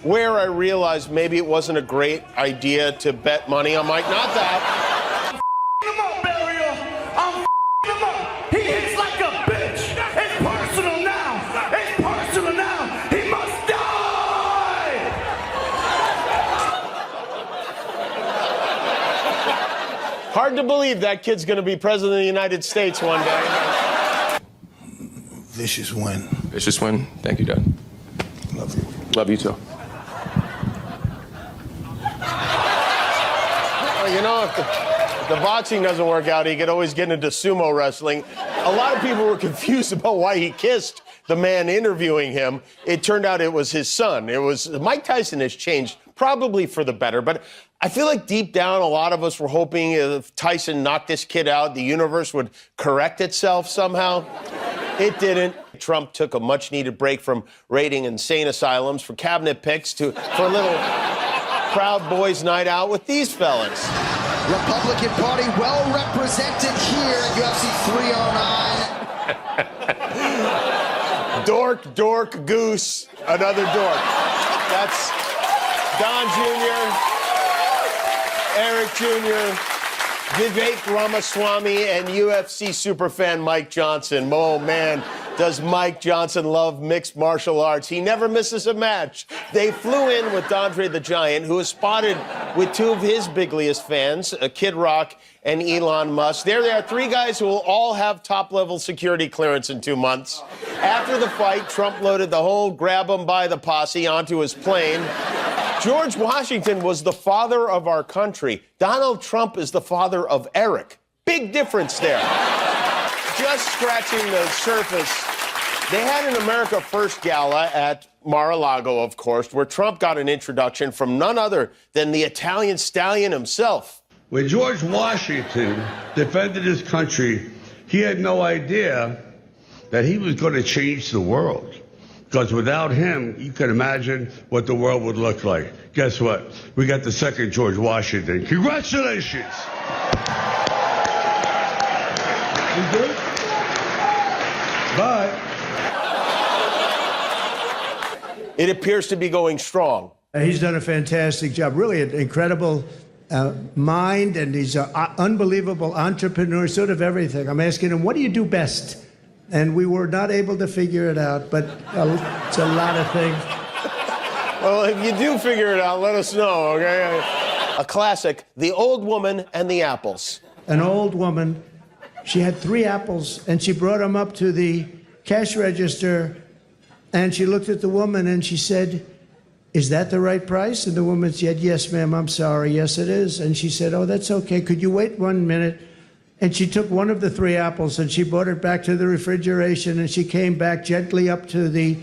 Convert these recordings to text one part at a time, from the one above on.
where I realized maybe it wasn't a great idea to bet money on Mike. Not that. I'm him up, Ariel. I'm him up. He hits like a bitch. It's personal now. It's personal now. He must die. Hard to believe that kid's going to be president of the United States one day. Vicious win. Vicious win. Thank you, Dad. Love you. Love you too. Well, you know, if the boxing doesn't work out, he could always get into sumo wrestling. A lot of people were confused about why he kissed the man interviewing him. It turned out it was his son. Mike Tyson has changed, probably for the better, but I feel like deep down, a lot of us were hoping if Tyson knocked this kid out, the universe would correct itself somehow. It didn't. Trump took a much-needed break from raiding insane asylums for cabinet picks for a little Proud Boys night out with these fellas. Republican Party well represented here at UFC 309. Dork, goose, another dork. That's Don Jr., Eric Jr., Vivek Ramaswamy, and UFC superfan Mike Johnson. Oh, man, does Mike Johnson love mixed martial arts. He never misses a match. They flew in with Andre the Giant, who is spotted with two of his bigliest fans, Kid Rock and Elon Musk. There they are, three guys who will all have top-level security clearance in 2 months. After the fight, Trump loaded the whole grab 'em by the posse onto his plane. George Washington was the father of our country. Donald Trump is the father of Eric. Big difference there. Just scratching the surface. They had an America First gala at Mar-a-Lago, of course, where Trump got an introduction from none other than the Italian stallion himself. When George Washington defended his country, he had no idea that he was going to change the world. Because without him, you can imagine what the world would look like. Guess what? We got the second George Washington. Congratulations! You good? Bye. It appears to be going strong. He's done a fantastic job. Really an incredible mind, and he's an unbelievable entrepreneur, sort of everything. I'm asking him, what do you do best? And we were not able to figure it out, but it's a lot of things. Well, if you do figure it out, let us know, okay? A classic, The Old Woman and the Apples. An old woman, she had 3 apples, and she brought them up to the cash register, and she looked at the woman, and she said, "Is that the right price?" And the woman said, "Yes, ma'am, I'm sorry. Yes, it is." And she said, "Oh, that's okay. Could you wait 1 minute?" And she took one of the 3 apples and she brought it back to the refrigeration, and she came back gently up to the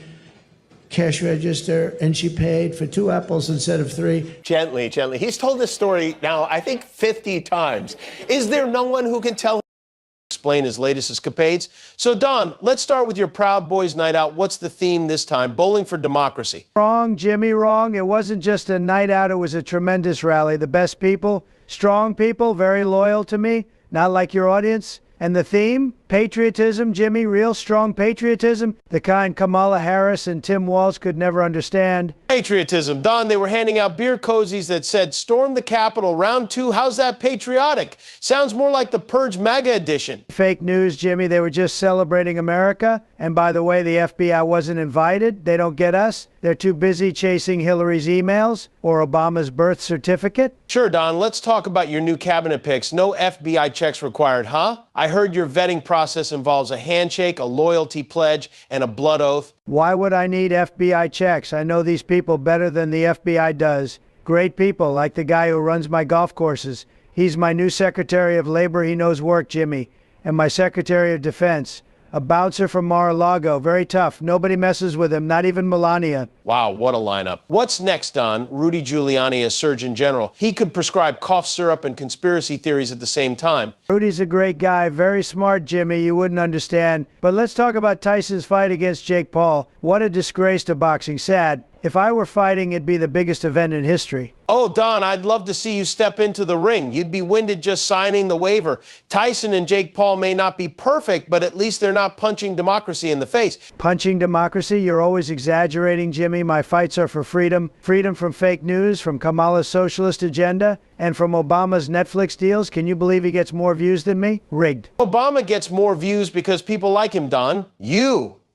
cash register and she paid for 2 apples instead of 3. Gently. He's told this story now, I think, 50 times. Is there no one who can tell him to explain his latest escapades? So, Don, let's start with your Proud Boys night out. What's the theme this time? Bowling for democracy. Wrong, Jimmy, wrong. It wasn't just a night out. It was a tremendous rally. The best people, strong people, very loyal to me. Not like your audience. And the theme? Patriotism, Jimmy, real strong patriotism, the kind Kamala Harris and Tim Walz could never understand. Patriotism. Don, they were handing out beer cozies that said, "Storm the Capitol, round 2, how's that patriotic?" Sounds more like the Purge MAGA edition. Fake news, Jimmy. They were just celebrating America. And by the way, the FBI wasn't invited. They don't get us. They're too busy chasing Hillary's emails or Obama's birth certificate. Sure, Don, let's talk about your new cabinet picks. No FBI checks required, huh? I heard your vetting process involves a handshake, a loyalty pledge, and a blood oath. Why would I need FBI checks? I know these people better than the FBI does. Great people, like the guy who runs my golf courses. He's my new Secretary of Labor. He knows work, Jimmy. And my Secretary of Defense. A bouncer from Mar-a-Lago, very tough. Nobody messes with him, not even Melania. Wow, what a lineup. What's next, Don? Rudy Giuliani as Surgeon General. He could prescribe cough syrup and conspiracy theories at the same time. Rudy's a great guy, very smart, Jimmy. You wouldn't understand. But let's talk about Tyson's fight against Jake Paul. What a disgrace to boxing. Sad. If I were fighting, it'd be the biggest event in history. Oh, Don, I'd love to see you step into the ring. You'd be winded just signing the waiver. Tyson and Jake Paul may not be perfect, but at least they're not punching democracy in the face. Punching democracy? You're always exaggerating, Jimmy. My fights are for freedom. Freedom from fake news, from Kamala's socialist agenda, and from Obama's Netflix deals. Can you believe he gets more views than me? Rigged. Obama gets more views because people like him, Don.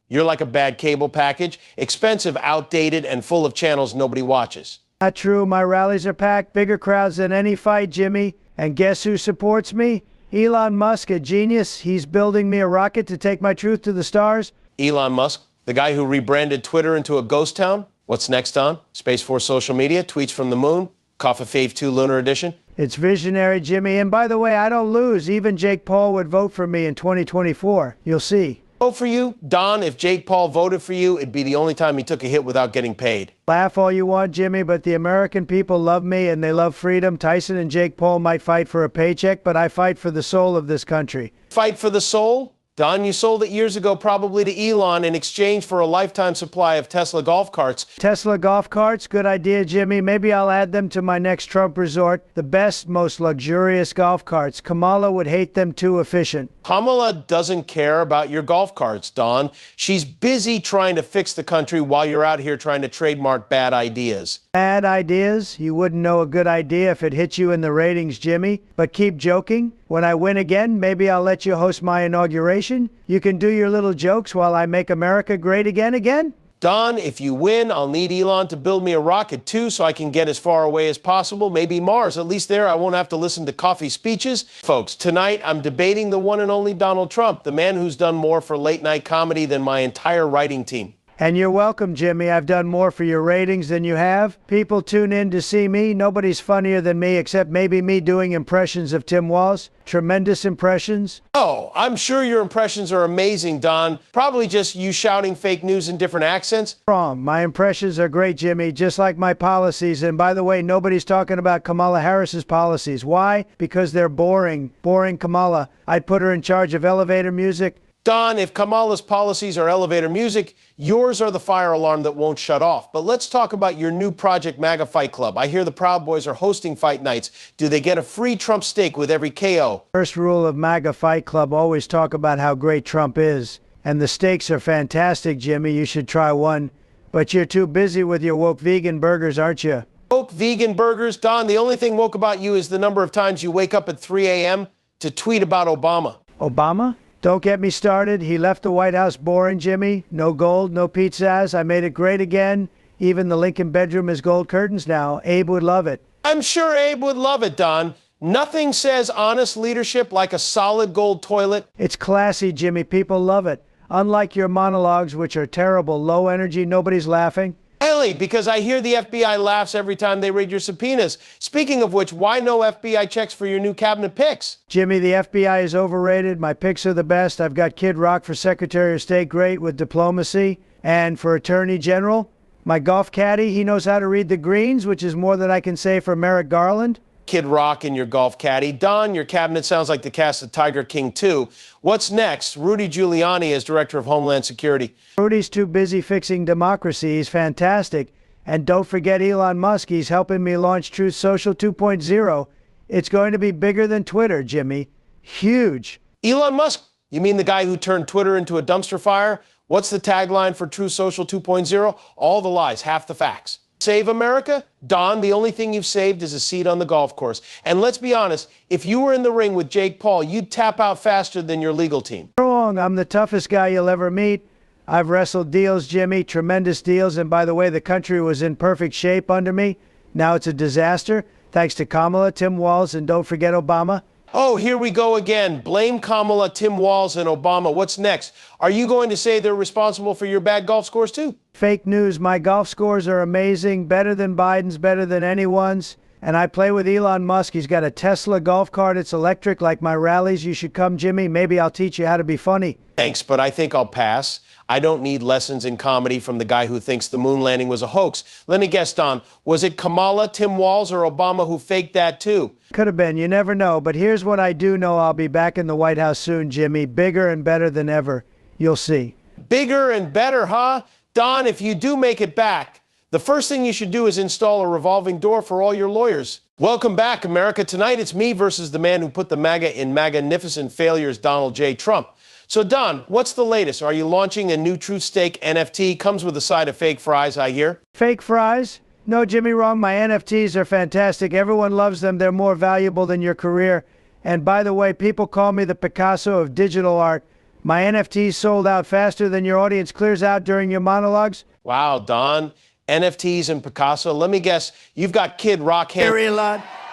You're like a bad cable package, expensive, outdated, and full of channels nobody watches. Not true. My rallies are packed, bigger crowds than any fight, Jimmy. And guess who supports me? Elon Musk, a genius. He's building me a rocket to take my truth to the stars. Elon Musk, the guy who rebranded Twitter into a ghost town? What's next, Don? Space Force social media, tweets from the moon, Coffee Fave 2 Lunar Edition? It's visionary, Jimmy. And by the way, I don't lose. Even Jake Paul would vote for me in 2024. You'll see. Vote for you? Don, if Jake Paul voted for you, it'd be the only time he took a hit without getting paid. Laugh all you want, Jimmy, but the American people love me and they love freedom. Tyson and Jake Paul might fight for a paycheck, but I fight for the soul of this country. Fight for the soul? Don, you sold it years ago probably to Elon in exchange for a lifetime supply of Tesla golf carts. Tesla golf carts? Good idea, Jimmy. Maybe I'll add them to my next Trump resort. The best, most luxurious golf carts. Kamala would hate them too efficient. Kamala doesn't care about your golf carts, Don. She's busy trying to fix the country while you're out here trying to trademark bad ideas. Bad ideas? You wouldn't know a good idea if it hit you in the ratings, Jimmy. But keep joking. When I win again, maybe I'll let you host my inauguration. You can do your little jokes while I make America great again. Don, if you win, I'll need Elon to build me a rocket too so I can get as far away as possible, maybe Mars. At least there I won't have to listen to coffee speeches. Folks, tonight I'm debating the one and only Donald Trump, the man who's done more for late night comedy than my entire writing team. And you're welcome, Jimmy. I've done more for your ratings than you have. People tune in to see me. Nobody's funnier than me except maybe me doing impressions of Tim Walz. Tremendous impressions. Oh, I'm sure your impressions are amazing, Don. Probably just you shouting fake news in different accents. Wrong. My impressions are great, Jimmy, just like my policies. And by the way, nobody's talking about Kamala Harris's policies. Why? Because they're boring. Boring Kamala. I'd put her in charge of elevator music. Don, if Kamala's policies are elevator music, yours are the fire alarm that won't shut off. But let's talk about your new Project MAGA Fight Club. I hear the Proud Boys are hosting fight nights. Do they get a free Trump steak with every KO? First rule of MAGA Fight Club, always talk about how great Trump is. And the steaks are fantastic, Jimmy. You should try one. But you're too busy with your woke vegan burgers, aren't you? Woke vegan burgers? Don, the only thing woke about you is the number of times you wake up at 3 a.m. to tweet about Obama. Obama? Don't get me started. He left the White House boring, Jimmy. No gold, no pizzas. I made it great again. Even the Lincoln bedroom is gold curtains now. Abe would love it. I'm sure Abe would love it, Don. Nothing says honest leadership like a solid gold toilet. It's classy, Jimmy. People love it. Unlike your monologues, which are terrible, low energy, nobody's laughing. Really, because I hear the FBI laughs every time they read your subpoenas. Speaking of which, why no FBI checks for your new cabinet picks? Jimmy, the FBI is overrated. My picks are the best. I've got Kid Rock for Secretary of State, great with diplomacy. And for Attorney General, my golf caddy, he knows how to read the greens, which is more than I can say for Merrick Garland. Kid Rock and your golf caddy. Don, your cabinet sounds like the cast of Tiger King 2. What's next? Rudy Giuliani as Director of Homeland Security. Rudy's too busy fixing democracy. He's fantastic. And don't forget Elon Musk. He's helping me launch Truth Social 2.0. It's going to be bigger than Twitter, Jimmy. Huge. Elon Musk? You mean the guy who turned Twitter into a dumpster fire? What's the tagline for Truth Social 2.0? All the lies, half the facts. Save America? Don, the only thing you've saved is a seat on the golf course. And let's be honest, if you were in the ring with Jake Paul, you'd tap out faster than your legal team. Wrong. I'm the toughest guy you'll ever meet. I've wrestled deals, Jimmy, tremendous deals. And by the way, the country was in perfect shape under me. Now it's a disaster, thanks to Kamala, Tim Walz, and don't forget Obama. Oh, here we go again. Blame Kamala, Tim Walz, and Obama. What's next? Are you going to say they're responsible for your bad golf scores, too? Fake news. My golf scores are amazing, better than Biden's, better than anyone's. And I play with Elon Musk. He's got a Tesla golf cart. It's electric, like my rallies. You should come, Jimmy. Maybe I'll teach you how to be funny. Thanks, but I think I'll pass. I don't need lessons in comedy from the guy who thinks the moon landing was a hoax. Let me guess, Don. Was it Kamala, Tim Walz, or Obama who faked that, too? Could have been. You never know. But here's what I do know. I'll be back in the White House soon, Jimmy. Bigger and better than ever. You'll see. Bigger and better, huh? Don, if you do make it back, the first thing you should do is install a revolving door for all your lawyers. Welcome back, America. Tonight, it's me versus the man who put the MAGA in magnificent failures, Donald J. Trump. So, Don, what's the latest? Are you launching a new Truth Steak NFT? Comes with a side of fake fries, I hear. Fake fries? No, Jimmy, wrong. My NFTs are fantastic. Everyone loves them. They're more valuable than your career. And by the way, people call me the Picasso of digital art. My NFTs sold out faster than your audience clears out during your monologues. Wow, Don. NFTs and Picasso. Let me guess, you've got Kid Rock hand.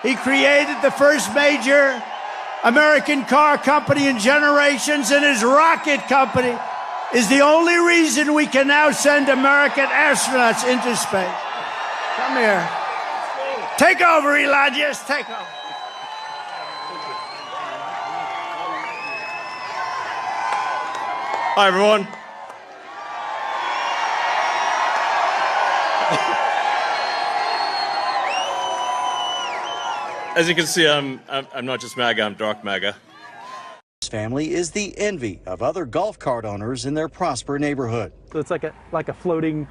He created the first major American car company in generations, and his rocket company is the only reason we can now send American astronauts into space. Come here. Take over, Elon. Just take over. Hi, everyone. As you can see, I'm not just MAGA, I'm dark MAGA. His family is the envy of other golf cart owners in their prosper neighborhood. So it's like a floating,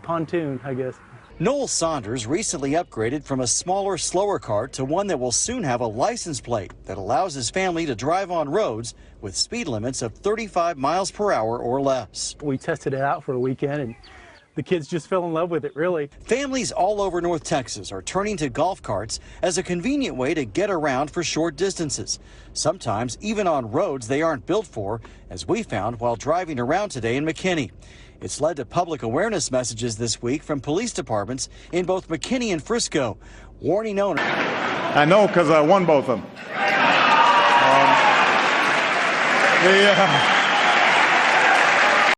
pontoon, I guess. Noel Saunders recently upgraded from a smaller, slower cart to one that will soon have a license plate that allows his family to drive on roads with speed limits of 35 miles per hour or less. We tested it out for a weekend, and the kids just fell in love with it, really. Families all over North Texas are turning to golf carts as a convenient way to get around for short distances, sometimes even on roads they aren't built for, as we found while driving around today in McKinney. It's led to public awareness messages this week from police departments in both McKinney and Frisco, warning owners. I know because I won both of them.